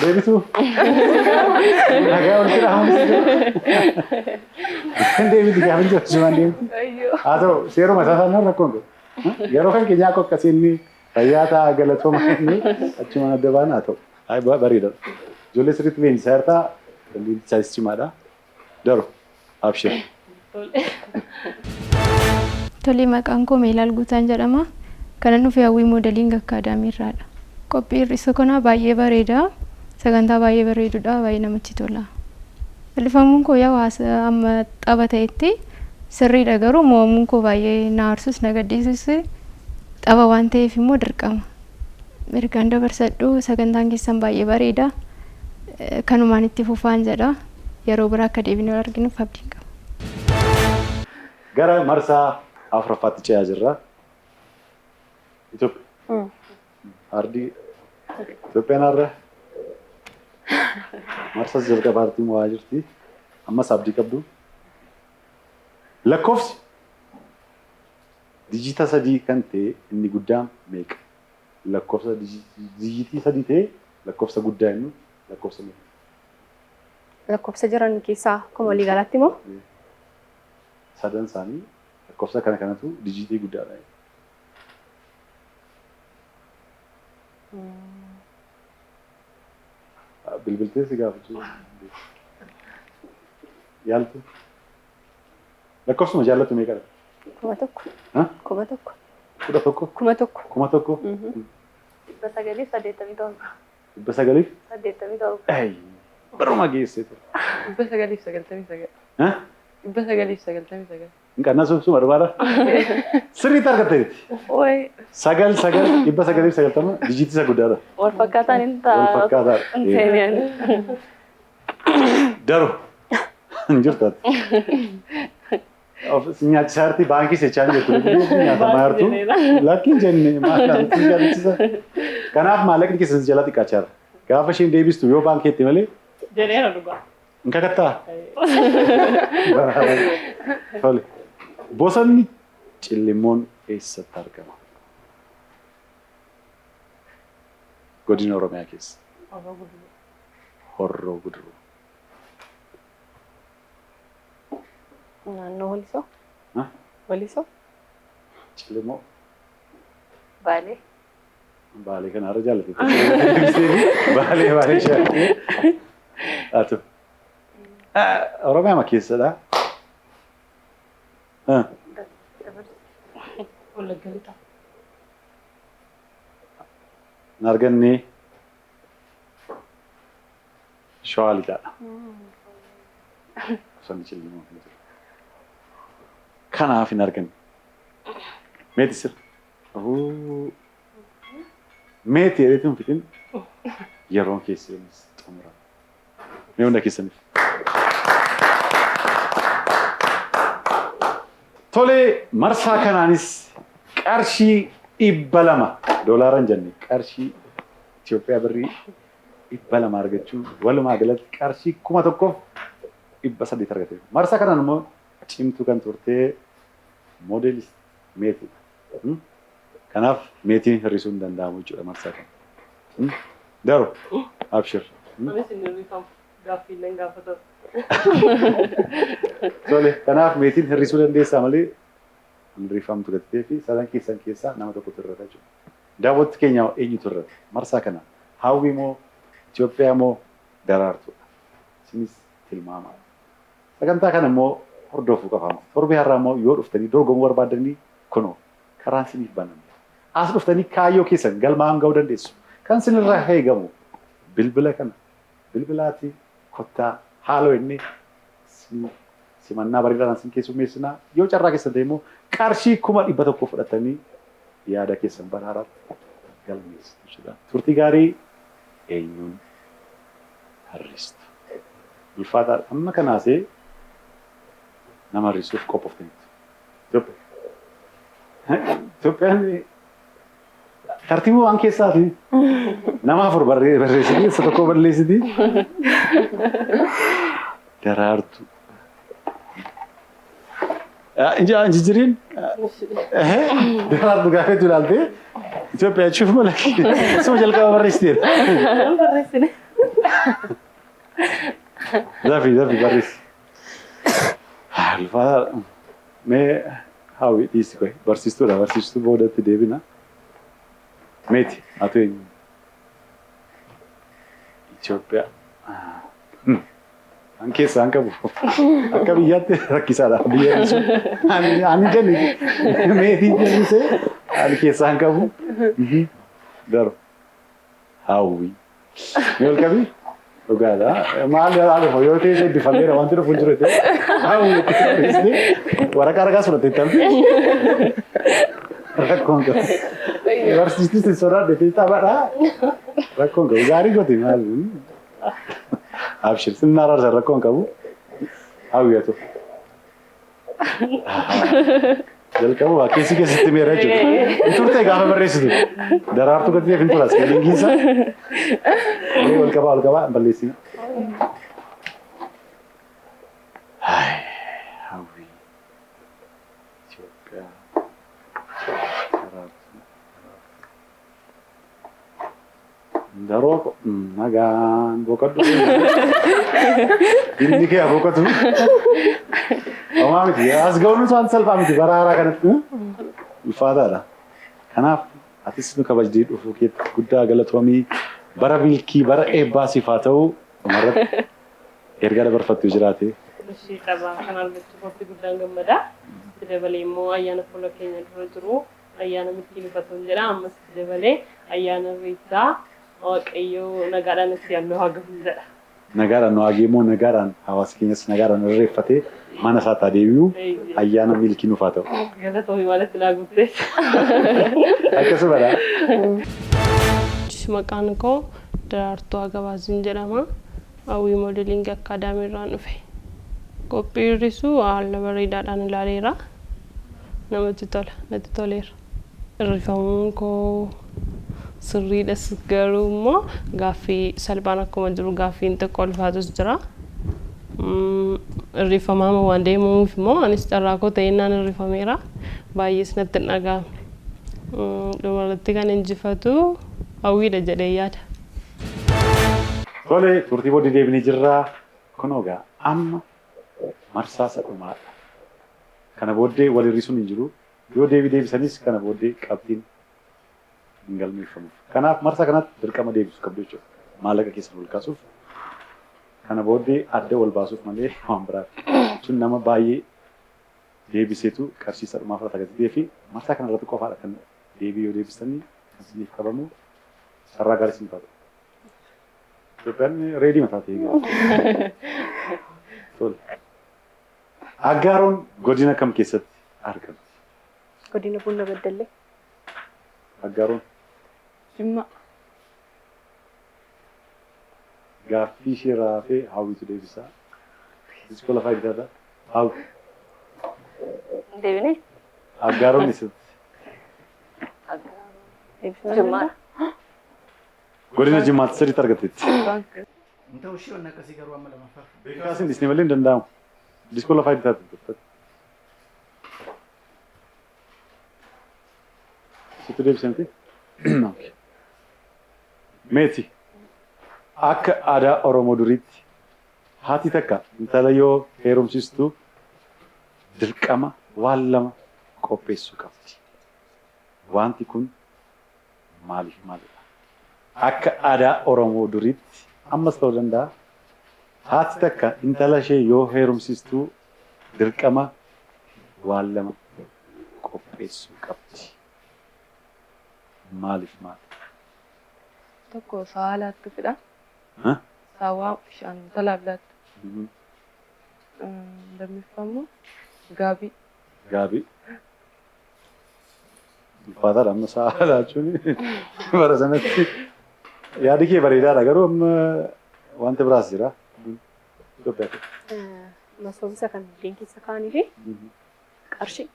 Baby tu. Agak orang kira hamus. Kan Dewi tiga hari cuma dia. Atau serum masa sana rakon tu. Yeroo kan keenya akka akkasiin fayyaata galatoomaa inni achuma addabaan haa ta'u. Bareeda. Ijoollee sirriitti leenjisaa jirta. Leenjisaas cimaadha. Daru. Abshir. Tole maqaan koo Meelaal Guutaan jedhama. Kanan dhufe hawwii moodeliing akkaadaamii irraadha. Qophii hir'isa kanaa baay'ee bareeda. Sagantaa baay'ee bareedudha. Baay'ee namatti tola. Ilfamuun koo yaa haasa amma xaba ta'etti sirriidha garuu moomuun koo baay'ee na aarsus na gaddisiisus xaba waan ta'eef immoo dirqama. Mirgaan dabarsadhu sagantaan keessan baay'ee bareeda. Kanumaan itti fufaan jedha. Yeroo biraa akka deebinee arginuuf abdiin qaba. Gara marsaa afuraffaatti ce'aa jirra. Itoophiyaa. Ardii Itoophiyaan har'a marsaa jalqabaatti mo'aa jirti. Ammas abdii qabdu. Lakkoofsi dijiita sadii kan ta'e inni guddaan meeqa? Lakkoofsa dijiitii sadii ta'e lakkoofsa guddaa inni lakkoofsa meeqa? Lakkoofsa jiran keessaa akkuma walii galaatti moo? Sadan isaanii lakkoofsa kana kanatu dijiitii guddaadha. Bilbiltee si gaafachuu yaaltu. Lakkoofsuma jaallatu meeqadha? 1,000. Ha? 1,000. 11? 1,000. 1,000? 987. 987? Ay, baruma geesseetu. 999. Ha? 999. Inqannaa suma barbaada? Sirriitti argatteetti. Oi, 9,990 dijiitii isa guddaadha. wal fakkaataan hin Wal ta'a. fakkaataadha. Seeniyaan. Daru hin jirtaati. Nyaachisaa jirti baankii seechaa hin jirtu. Nyaatamaa jirtu. Lakkiin jenne maallaqni jaalachisa. Kanaaf maallaqni keessatti jala xiqqaachaa jira. Gaafa isheen deebistu yoo baankeetti malee. Jedheera dhugaa. Hin kakattaa? Tole. Bosonni Cillimmoon eessatti argama? Godina Oromiyaa keessa. Horroo Guduruu. Naannoo Walisoo. Ha? Walisoo. Cillimmoo. Baalee. Baalee kana har'a jaallate. Baalee shaakii. Atu. Oromiyaa keessadha. Wallagga lixaa. Hin arganne. Shawaa lixaadha. Sanni cilmoo kan jiru. Kanaaf hin argine. Meeti sir. Meeti jedheetu hin fitin yeroon keessaniis xumura. Mee hunda keessaniif. Tole marsaa kanaanis qarshii 200 doolaaran jenne qarshii Itoophiyaa birrii 200 argachuun walumaa galatti qarshii 1,300 argate. Marsaa kanaan immoo cimtuu kan turtee moodeelist meeti. Kanaaf meetiin hir'isuu hin danda'amu jechuudha marsaa kana. Daroo abshir. Anis inni rifamu gaaffii illee gaafatan. Tole kanaaf meetiin hir'isuu dandeessaa malee hin rifamtu gattee fi sadan keessan keessaa nama tokkotu irrata jechuudha. Daawwattoota keenya eenyutu irrata? Marsaa kana hawwii moo Itoophiyaa moo daraartuudha? Isinis tilmaamaa. Sagantaa kana immoo hordofuu qabaama. Torbee har'aa immoo yoo dhuftanii dorgomuu barbaadanii kunoo karaan isiniif baname. As dhuftanii kaayyoo keessan galmaan ga'uu dandeessu. Kan isinirraa eegamu bilbila kana bilbilaati kottaa haaloo inni simannaa bareedaadhaan isin keessummeessinaa yoo carraa keessan ta'e immoo qarshii 100 fudhatanii yaada keessan bara haaraatti galmeessu jechuudha. Turtii gaarii eenyuun harristu. Ulfaataadha. Amma kanaasee nama harrisuuf qophoftaniitu. Itoophiyaan tartiibuu waan keessaati. Nama 4 barreessiti, isa tokko balleessiti. Daraartuu. Injijjiiriin daraartuu gaafeetu ilaaltee Itoophiyaa jechuuf mala isuma jalqaba barreessiteera. Barreessine. Zafi barreessi. Ulfaataadha. Mee hawwi dhiisi koyi barsiistuudha barsiistuu boodatti deebina. Meeti atu eenyu? Itoophiyaa. An keessaan qabu. Akka biyyaatti rakkisaadha. Biyya sun ani jenni meetii jennisee ani keessaan qabu. Daro hawwi. Mee ol qabii? Dhugaadha. Maal haala yoo ta'e eebbifameera wanti dhufu hin jiru ta'e hawwi waraqaa ragaa fudhatee taa'u. Rakkoon qabu. Barsiistuutti sodaadhe taphaadha. Rakkoon qabu. Gaarii gooti maal? Abshir sinna raarsa rakkoon qabu. Hawwiyatu. Jalqabu keessi keessatti meera jechuudha. Turtee gaafa barreessitu. Daraartuu gadi deebiin turaas galiingiisa. Mee ol qabaa balleessina. Hawwi. Itoophiyaa. Daroo nagaan boqodhu. Inni kee boqotu. Homaa miti as ga'uun waan salphaa miti bara haaraa kanatti ulfaataadha. Kanaaf atis nu kabajdee dhufuu keetti guddaa galatoomii bara milkii bara eebbaa siif haa ta'u dhumarratti ergaa dabarfattu jiraate. Ishii qabaa kan argachuuf waqtii guddaan gammadaa. Itti dabalee immoo ayyaana fuula keenya dura jiru ayyaana milkii nufatuun jedha ammas itti dabalee ayyaana irreechaa waaqayyoo nagaadhaan itti yaadnu haa gahu jedha. Nagaadhaan nu hageemoo nagaadhaan hawaasa keenyas nagaadhaan irreeffatee mana isaa deebi'u ayyaana milkii nuuf haa ta'u. Galatoomii maalatti naa guuttee. Akkasumadha. Maqaan koo Daraartuu Agabaasiin jedhama. Hawwii Moodeeliingi Akaadaamii irraan dhufe. Qophii hir'isuu haala bareedaadhaan ilaaleera. Namatti tola, natti toleera. Hir'ifamuun koo sirriidhas garuu immoo gaaffii salphaan akkuma jiru gaaffiin xiqqoo ulfaatus jira. Hir'ifamaa waan deemuuf immoo anis carraa koo ta'ennaan hir'ifameera. Baay'ees natti hin dhaga'amne. Dhumarratti kan injifatu hawwiidha jedhee yaada. Tole turtii booddee deebinee jirra. Kunoo egaa amma marsaa sadhumaadha. Kana booddee wal hir'isuun hin jiru. Yoo deebisanis kana booddee qabxiin hin galmeeffamuuf. Kanaaf marsaa kanatti dirqama deebisuu qabdu jechuudha. Maallaqa keessan ol kaasuuf. Kana booddee adda wal baasuuf malee waan biraaf. Sun nama baay'ee deebiseetu qarshii sadhumaa fudhata gatii fi marsaa kana irratti qofaadha kan deebii yoo deebistanii kan isiniif qabamu carraa gaarii isiniif haa ta'u. Itoophiyaan reedii mataa ta'e. Tole. Aggaaroon godina kam keessatti argamti? Godina Buuna Beddellee. Aggaaroon Jimma. gaaffii ishee raafee hawwitu deebisaa. Diskola faayidaadha. Hawwi. Deebinee? Aggaaroon eessatti? Jimmaa. Godina Jimmaatti sirriitti argatteetti. Ta'uu ishee waan akkasii garuu amma lammaffaa. Beekaasin dhisnee malee hin danda'amu. Diskola faayidaadha. Situ deebisamti? Meeti. Akka aadaa Oromoo duriitti haati takka intala yoo heerumsiistu dirqama waan lama qopheessuu qabdi. Wanti kun maaliif maalidha? Akka aadaa Oromoo duriitti ammas ta'uu danda'a. Haati takka intala ishee yoo heerumsiistu dirqama waan lama qopheessuu qabdi. Maaliif maali? Tokko sa'a laattu fidha. Saawaa bishaan talaaf laattu. Lammiffammoo gaabii. Gaabii. Ulfaataadha amma sa'a laachuun bara sanatti yaadi kee bareedaadha garuu amma wanti biraas jira. Itoophiyaa. Masoomsa kan buddeen keessa kaa'anii fi qarshii.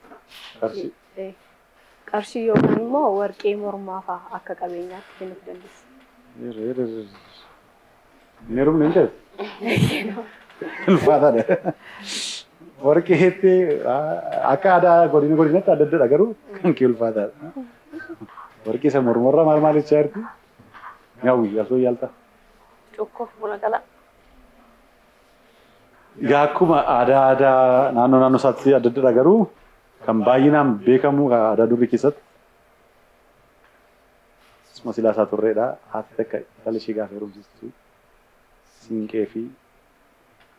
Qarshii. Qarshii yookaan immoo warqee mormaa fa'aa akka qabeenyaatti kennuuf dandeessu. Neerum ni ta'e. Ulfaataadha. Warqeetti akka aadaa godinatti adda addadha garuu kan kee ulfaataadha. Warqee isa mormarraa maal maal jechaa jirti? Nyaawwi yaaltoo yaalta. Cukkoof buna qalaa. Egaa akkuma aadaa naannoo isaatti adda addadha garuu kan baay'inaan beekamu aadaa durii keessatti isuma silaasaa turreedha. Haati takka intala ishee gaafa heerumsiistu siinqee fi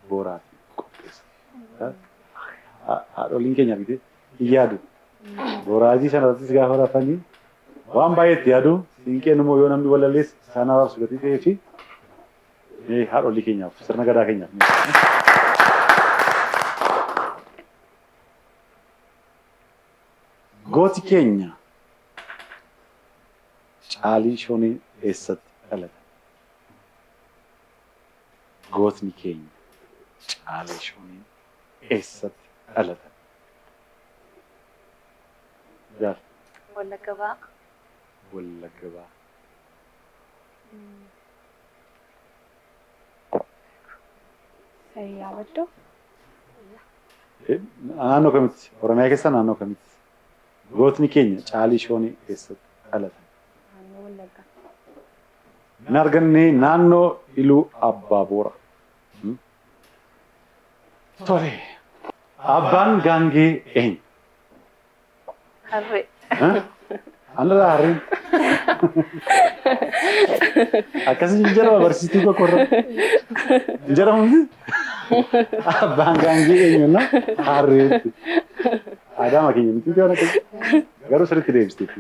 booraati qopheessa. Haadholiin keenya bitee hin yaadu. Booraatii sanarrattis gaafa rafanii waan baay'eetti yaadu siinqeen immoo yoo namni walallees isaan abaarsu gatii ta'ee fi haadholii keenyaaf sirna gadaa keenyaaf. Gooti keenya caalii shoonii eessatti dhalate? Gootni keenya caalii shoonii eessatti dhalate? Wallagga Ba'aa. Wallagga Ba'aa. Yaabaddoo. Naannoo kamitti? Oromiyaa keessa naannoo kamitti? Gootni keenya caalii shoonii eessatti dhalate? Naannoo Wallaggaa. Hin arganne naannoo Iluu Abbaa Boora. Tole. Abbaan gaangee eenyu? Harree. Anarraa harreen. Akkasii hin jedhama barsiistuu tokko irra. Hin jedhamu abbaan gaangee eenyuuna harreetti. Aadaa keenya miti yoo naqe garuu sirriitti deebisteetti.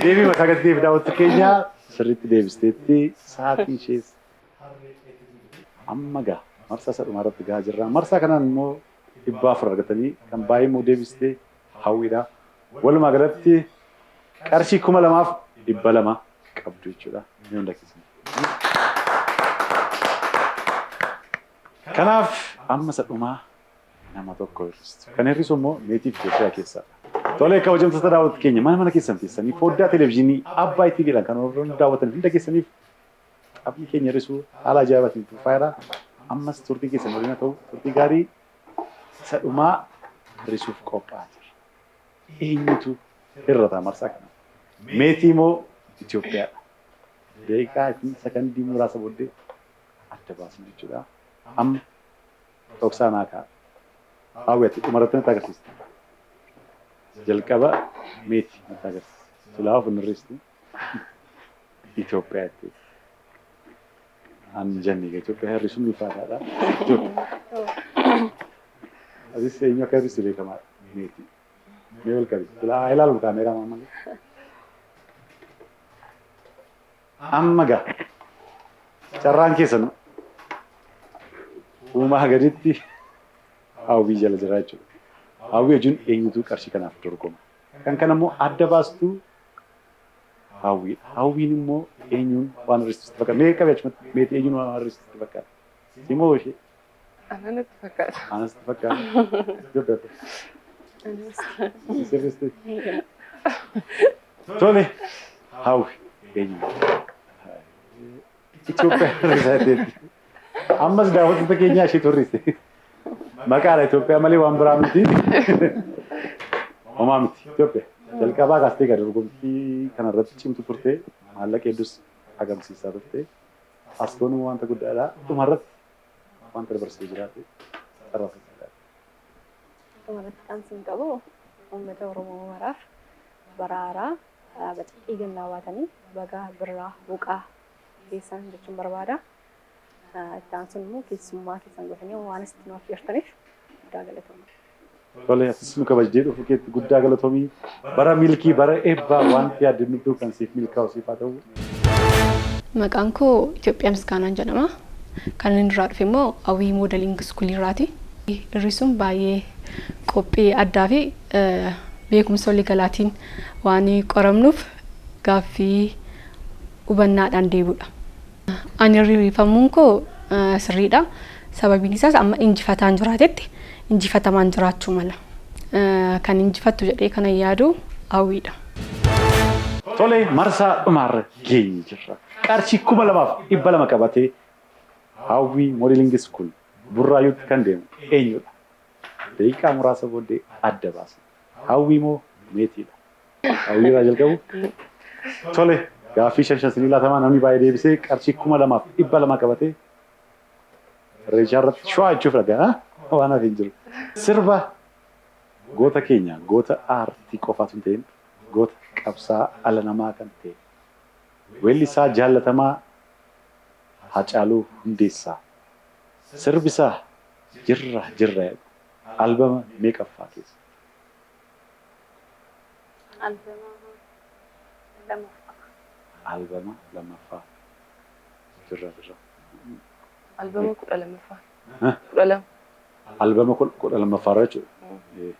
Deebii mataa gadi daawwattu keenya sirriitti deebisteetti sa'aatii ishees amma gaa marsaa isa dhumaa irratti gahaa jirra. Marsaa kanaan immoo 400 argatanii kan baay'ee immoo deebistee hawwiidha. Walumaa galatti qarshii 2,200 qabdu jechuudha. Ni hundakkisne. Kanaaf amma isa dhumaa nama tokko hir'istu. Kan hir'isu immoo meetii fi Itoophiyaa keessaa. Tole akka hojjamtoota daawwattu keenya mana keessan teessanii foddaa televezyiinii Abbaay TV'dhaan kan warroonni daawwatan hunda keessaniif taphni keenya hir'isuu haala ajaa'ibaatiin faayidaa ammas turtii keessan waliin haa ta'u turtii gaarii isa dhumaa hir'isuuf qophaa'aa jira. Eenyutu hir'ata marsaa kana? Meetii moo Itoophiyaadha? Deeqaa fi sakandii muraasa booddee adda baasna jechuudha. Amma dhoksaa naa ka'a. Hawwati dhumarratti natti agarsiista. Jalqaba meetii natti agarsiisa. Silaa of hin hir'istu. Itoophiyaa jettee. Ani jennee Itoophiyaa hir'isuun ulfaataadha. Asis eenyu akka hir'isu beekamaadha. Meetii. Mee ol qabi. Silaa ilaalu kaameeraa maammalee. Amma gaa Carraan keessan uumaa gaditti hawwii jala jira jechuudha. Hawwii jechuun eenyutu qarshii kanaaf dorgoma. Kan kana immoo adda baastuu hawwii. Hawwiin immoo eenyuun waan riistitti fakkaata. Mee qabee achumatti meetii eenyuun waan riistitti fakkaata. Simoo ishee. Ananatti fakkaata. Anatti fakkaata. Gabbata. Sirriisti. Tole hawwi eenyuun. Itoophiyaa riisateetti. Ammas daawwattoota keenyaa ishee turriste. Maqaadha Itoophiyaa malee waan biraa miti. Homaa miti Itoophiyaa. Jalqabaa kaastee gadi dorgomtii kanarratti cimtu turte maallaqa hedduus agarsiisaa turte. As goonuu wanta guddaadha. Dhumarratti wanta dabarsee jiraate carraasisaa. Dhumarratti kan siin qabu uummata Oromoo maraaf baraaraa bacaqii gannaa baatanii baga birraa buqaa keessan jechuun barbaada. Itti sun immoo keessummaa keessan godhanii waan isin nuuf dhiyeessaniif guddaa galatoomna. Tole asis nu kabajjee dhufu keetti guddaa galatoomii bara milkii bara eebbaa wanti yaaddannu iddoo kan siif milkaa'u siif haa ta'u. Maqaan koo Itoophiyaa Miskaanaan jedhama. Kan inni irraa dhufe immoo Hawwii Moodeling Iskuulii irraati. Irri sun baay'ee qophii addaa fi beekumsa waliigalaatiin waan qoramnuuf gaaffii hubannaadhaan deebi'udha. Ani hirrifamuun koo sirriidha. Sababiin isaas amma injifataan jiraatetti injifatamaan jiraachuu mala. Kan injifattu jedhee kana yaadu hawwiidha. Tole marsaa dhumaarra geenye jirra. Qarshii 2,200 qabatee Hawwii Moodeling Iskuul Burraayyuutti kan deemu eenyudha? Daqiiqaa muraasa booddee adda baasa. Hawwii moo meetiidha? Hawwii irraa jalqabu. Tole gaaffii 5,500 namni baay'ee deebisee qarshii 2,200 qabatee Irreechaa irratti shwaa jechuuf dhagaa waan hafe hin jiru. Sirba goota keenya goota aartii qofaatu hin ta'in goota qabsaa ala namaa kan ta'e weellisaa jaallatamaa Hacaaluu Hundeessaa sirbisaa jirra jirra albama meeqaffaa keessa? Albama lammaffaa jirra jirra. Albama 12. Albama 12 jechuudha.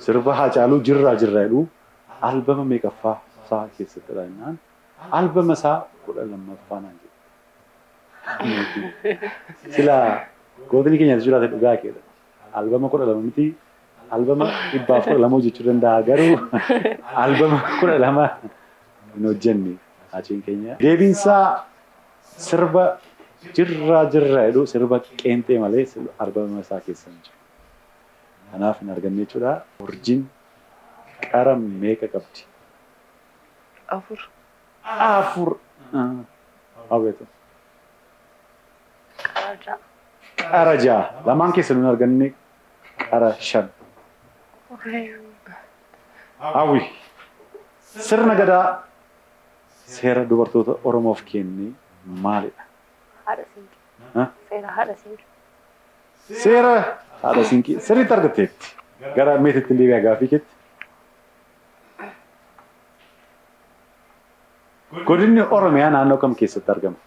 Sirba Hacaaluu jirra jirra jedhu albama meeqaffaa isaa keessatti jennaan albama isaa 12ffaa naan jedhu. Sila gootni keenya jiraate dhugaa keedha. Albama 12 miti albama 12 jechuu danda'a garuu albama 12 hin hojjenne achiin keenya. Deebiinsaa sirba jirra jirra jedhu sirba qeenxee malee albama isaa keessa hin jiru. Kanaaf hin arganne jechuudha. Urjiin qara meeqa qabdi? 4. 4. Hawweetu. Qara 6. Lamaan keessa hin arganne qara 5. Hawwi. Sirna gadaa seera dubartoota Oromoof kenne maalidha? Haadha siinqee. Seera haadha siinqee. Seera haadha siinqee sirriitti argatteetti. Gara meetitti deebi'aa gaaffii keetti. Godinni Oromiyaa naannoo kam keessatti argama?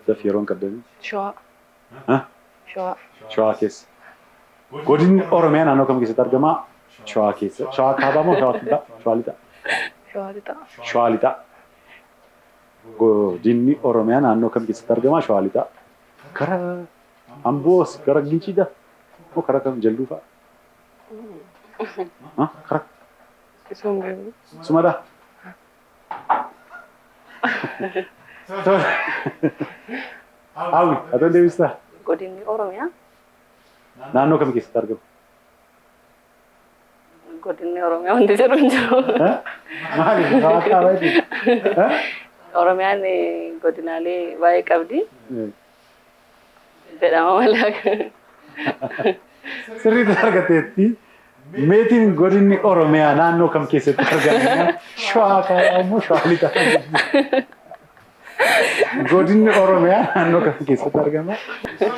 Daf yeroon qabdanii? Shawaa. Shawaa keessa. Godinni Oromiyaa naannoo kam keessatti argama? Shawaa keessa. Shawaa kaabaa moo shawaa kibbaa? Shawaa lixaa? Shawaa lixaa. Shawaa lixaa. Godinni Oromiyaa naannoo kam keessatti argama? Shawaa lixaa. Gara Amboos gara Ginciidha moo karaa kam Jalduu fa'a? Karaa Sumadhaa. Hawwi, ati deebistaa? Godinni Oromiyaa. Naannoo kam keessatti argamu? Godinni Oromiyaa wanti jedhu hin jiru. Maali? Kaawwataa baay'ee. Oromiyaan godinaalee baay'ee qabdi. Jedhama malee. Sirriitti argateetti meetiin godinni Oromiyaa naannoo kam keessatti argama? Shawaa kaabaa moo shawaa lixaa? Godinni Oromiyaa naannoo kam keessatti argama?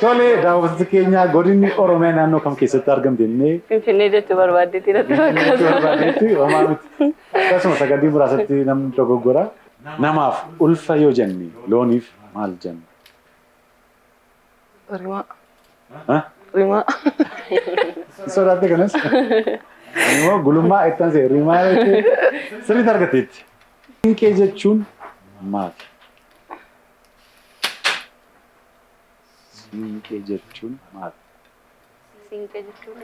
Tole daawwattoota keenya godinni Oromiyaa naannoo kam keessatti argamte jennee Finfinnee jechuu barbaaddeetti natti fakkaata. barbaaddeetti homaa miti. Akkasuma sagantii muraasatti namni dogoggora. Namaaf ulfa yoo jenne looniif maal jenna? Rimaa. Ha? Rimaa. Sodaatte kanas? Immoo gulummaa ittaan see rimaa sirriitti argateetti. Siinqee jechuun maali? Siinqee jechuun maali? Siinqee jechuun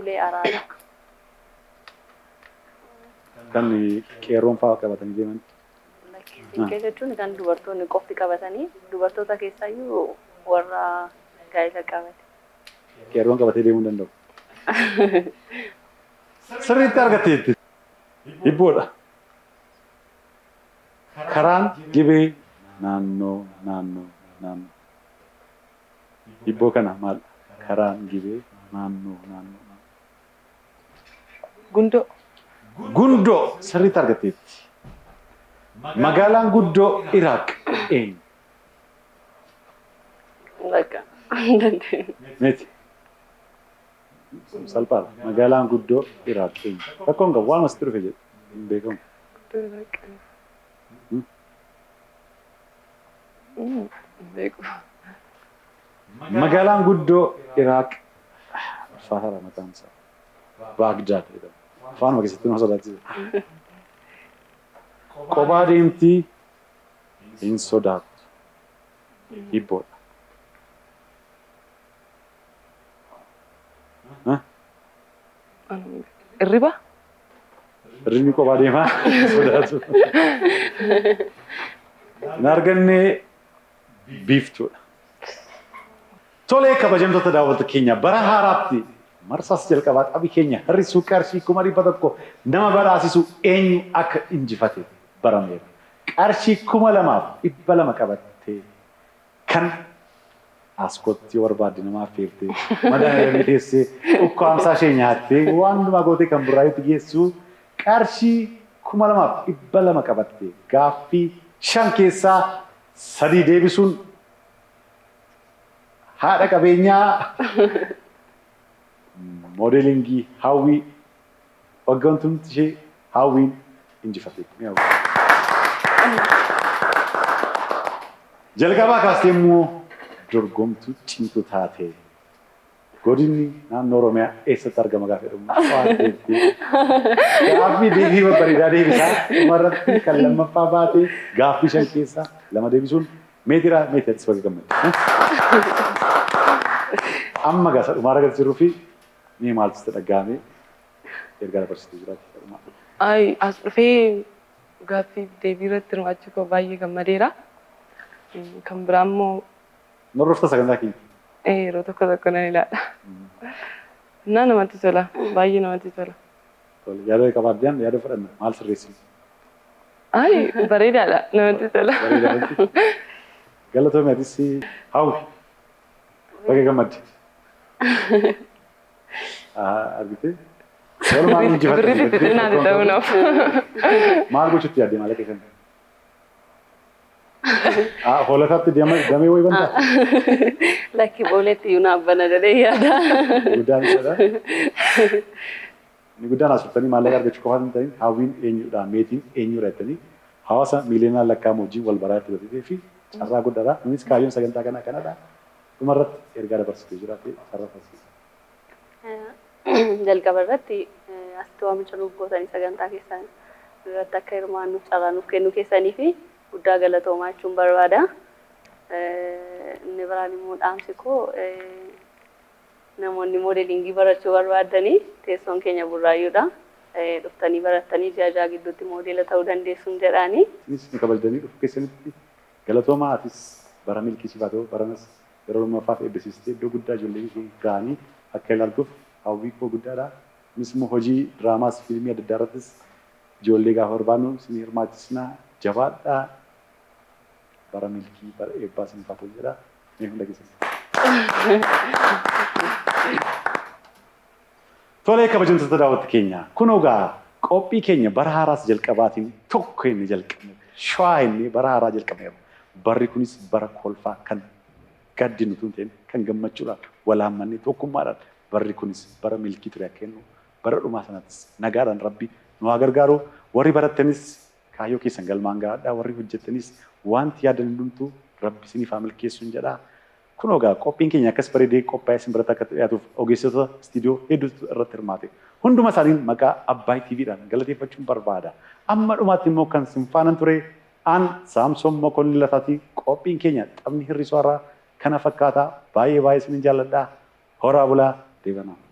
ulee araada. Kan qeerroon fa'aa qabatanii deeman. Siinqee jechuun kan dubartoonni qofti qabatanii dubartoota keessaayyuu warra gaa'ela qabate. Qeerroon qabatee deemuu danda'u. Sirriitti argateetti. Hibboodha. Karaan gibee naannoo. Hibboo kana maal? Karaan gibee naannoo. Gundoo. Gundoo sirriitti argateetti. Magaalaan guddoo Iraaq eenyu? Bakka. Miti. Salphaadha. Magaalaan guddoo Iraaq eenyu? Rakkoon qabu waan asitti dhufe jedhu hin beekamu. Magaalaan guddoo Iraaq ulfaataadha maqaan isaa. Baagdaad jedhama. Afaanuma keessatti nama sodaachisa. Kophaa deemtii hin sodaattu. Hibboodha. Irriba. Irribni kophaa deemaa hin sodaatu. Hin arganne biiftuudha. Tolee kabajamtoota daawwattoota keenya bara haaraatti marsaas jalqabaa taphi keenya hir'isuu qarshii 100,000 nama badhaasisu eenyu akka injifate barameera. Qarshii 2,200 qabattee kan askootti barbaadde namaaf feertee madaala teessee ukkaamsaa ishee nyaattee waan hundumaa gootee kan burraayyuutti geessu qarshii 2,200 qabattee gaaffii 5 keessaa 3 deebisuun haadha qabeenyaa moodelingii hawwii waggaantumti ishee hawwiin injifatte. Jalqabaa kaastee immoo dorgomtuu cimtuu taate godinni naannoo Oromiyaa eessatti argama gaafa jedhamu gaaffii deebii babbareedaa deebisaa dhumarratti kan lammaffaa baate gaaffii 5 keessaa 2 deebisuun meetiratti bakka gammadde. Amma gaasa dhumaara agarsiisuu fi ni maaltu dhagahame ergaa dabarsitee jiraatti. Ay, as dhufee gaaffii deebii irratti hirmaachuu koo baay'ee gammadeera. Kan biraa immoo Norrofta sagantaa keenya. yeroo tokko nan ilaala. Naa namatti tola, baay'ee namatti tola. Yaada qabaaddeen yaada fudhanna maal sirreessina? Ay, bareedaadha, namatti tola. Galatoomii atis hawwi baga gammadde. Argitee? Walumaa injifatte. Birriitti xinnaati ta'uu naaf. Maal gochuutti yaadde maal akka kennu? Hoolataatti damee wayii bantaa? Lakki booletti yuuna abbana jedhee yaada. Guddaan isadha. Inni guddaan asuftanii maallaqa argachuu qofaa hin ta'in hawwiin eenyudha meetiin eenyudha jettanii hawaasa miiliyoonaan lakkaa'amu wajjin wal baraa itti godhatee fi carraa guddaadha. Innis kaayyoon sagantaa kanadha. Dhumarratti ergaa dabarsitee jiraate sarrafaasiisa. Jalqaba irratti asitti waamicha nuuf gootanii sagantaa keessan irratti akka hirmaannuuf carraa nuuf kennu keessanii fi guddaa galatoomaa jechuun barbaada. Inni biraan immoo dhaamsi koo namoonni moodelingii barachuu barbaadanii teessoon keenya burraayyuudha. Dhuftanii barattanii jaajaa gidduutti moodela ta'uu dandeessuun jedhaanii. Isinis ni kabajanii dhufu keessanitti galatoomaa atis bara milkiisiifaa ta'u baranas yeroo lammaffaaf eebbisiistee iddoo guddaa ijoollee ga'anii akka ilaaltuuf hawwii koo guddaadha. Innis immoo hojii diraamaas fiilmii adda addaa irrattis ijoollee gaafa barbaannu isin hirmaachisnaa jabaadhaa. Bara milkii bara eebbaa isinifaa ta'u jedha. Mee hunda keessatti. Tolee kabajamtoota daawwattoota keenya kun egaa qophii keenya bara haaraas jalqabaatiin tokko inni jalqabne shawaa inni bara haaraa jalqabneera. Barri kunis bara kolfaa kan gaddi nuti hin ta'in kan gammachuudhaan wal hammannee tokkummaadhaan barri kunis bara milkii ture akka kennu bara dhumaa sanattis nagaadhaan rabbi nu haa gargaaru warri barattanis kaayyoo keessan galmaan gaadhaa warri hojjettanis wanti yaadan hundumtuu rabbi isiniif haa milkeessuun jedhaa. Kun egaa qophiin keenya akkas bareedee qophaa'ee isin biratti akka dhiyaatuuf ogeessota istiidiyoo hedduutu irratti hirmaate. Hunduma isaaniin maqaa Abbaay TVdhaan galateeffachuun barbaada. Amma dhumaatti immoo kan isin faana ture aan Saamsoon Mokonnin Lataatii qophiin keenya taphni hir'isuu irraa kana fakkaataa baay'ee isinin jaalladhaa. Horaa bulaa deebanaa.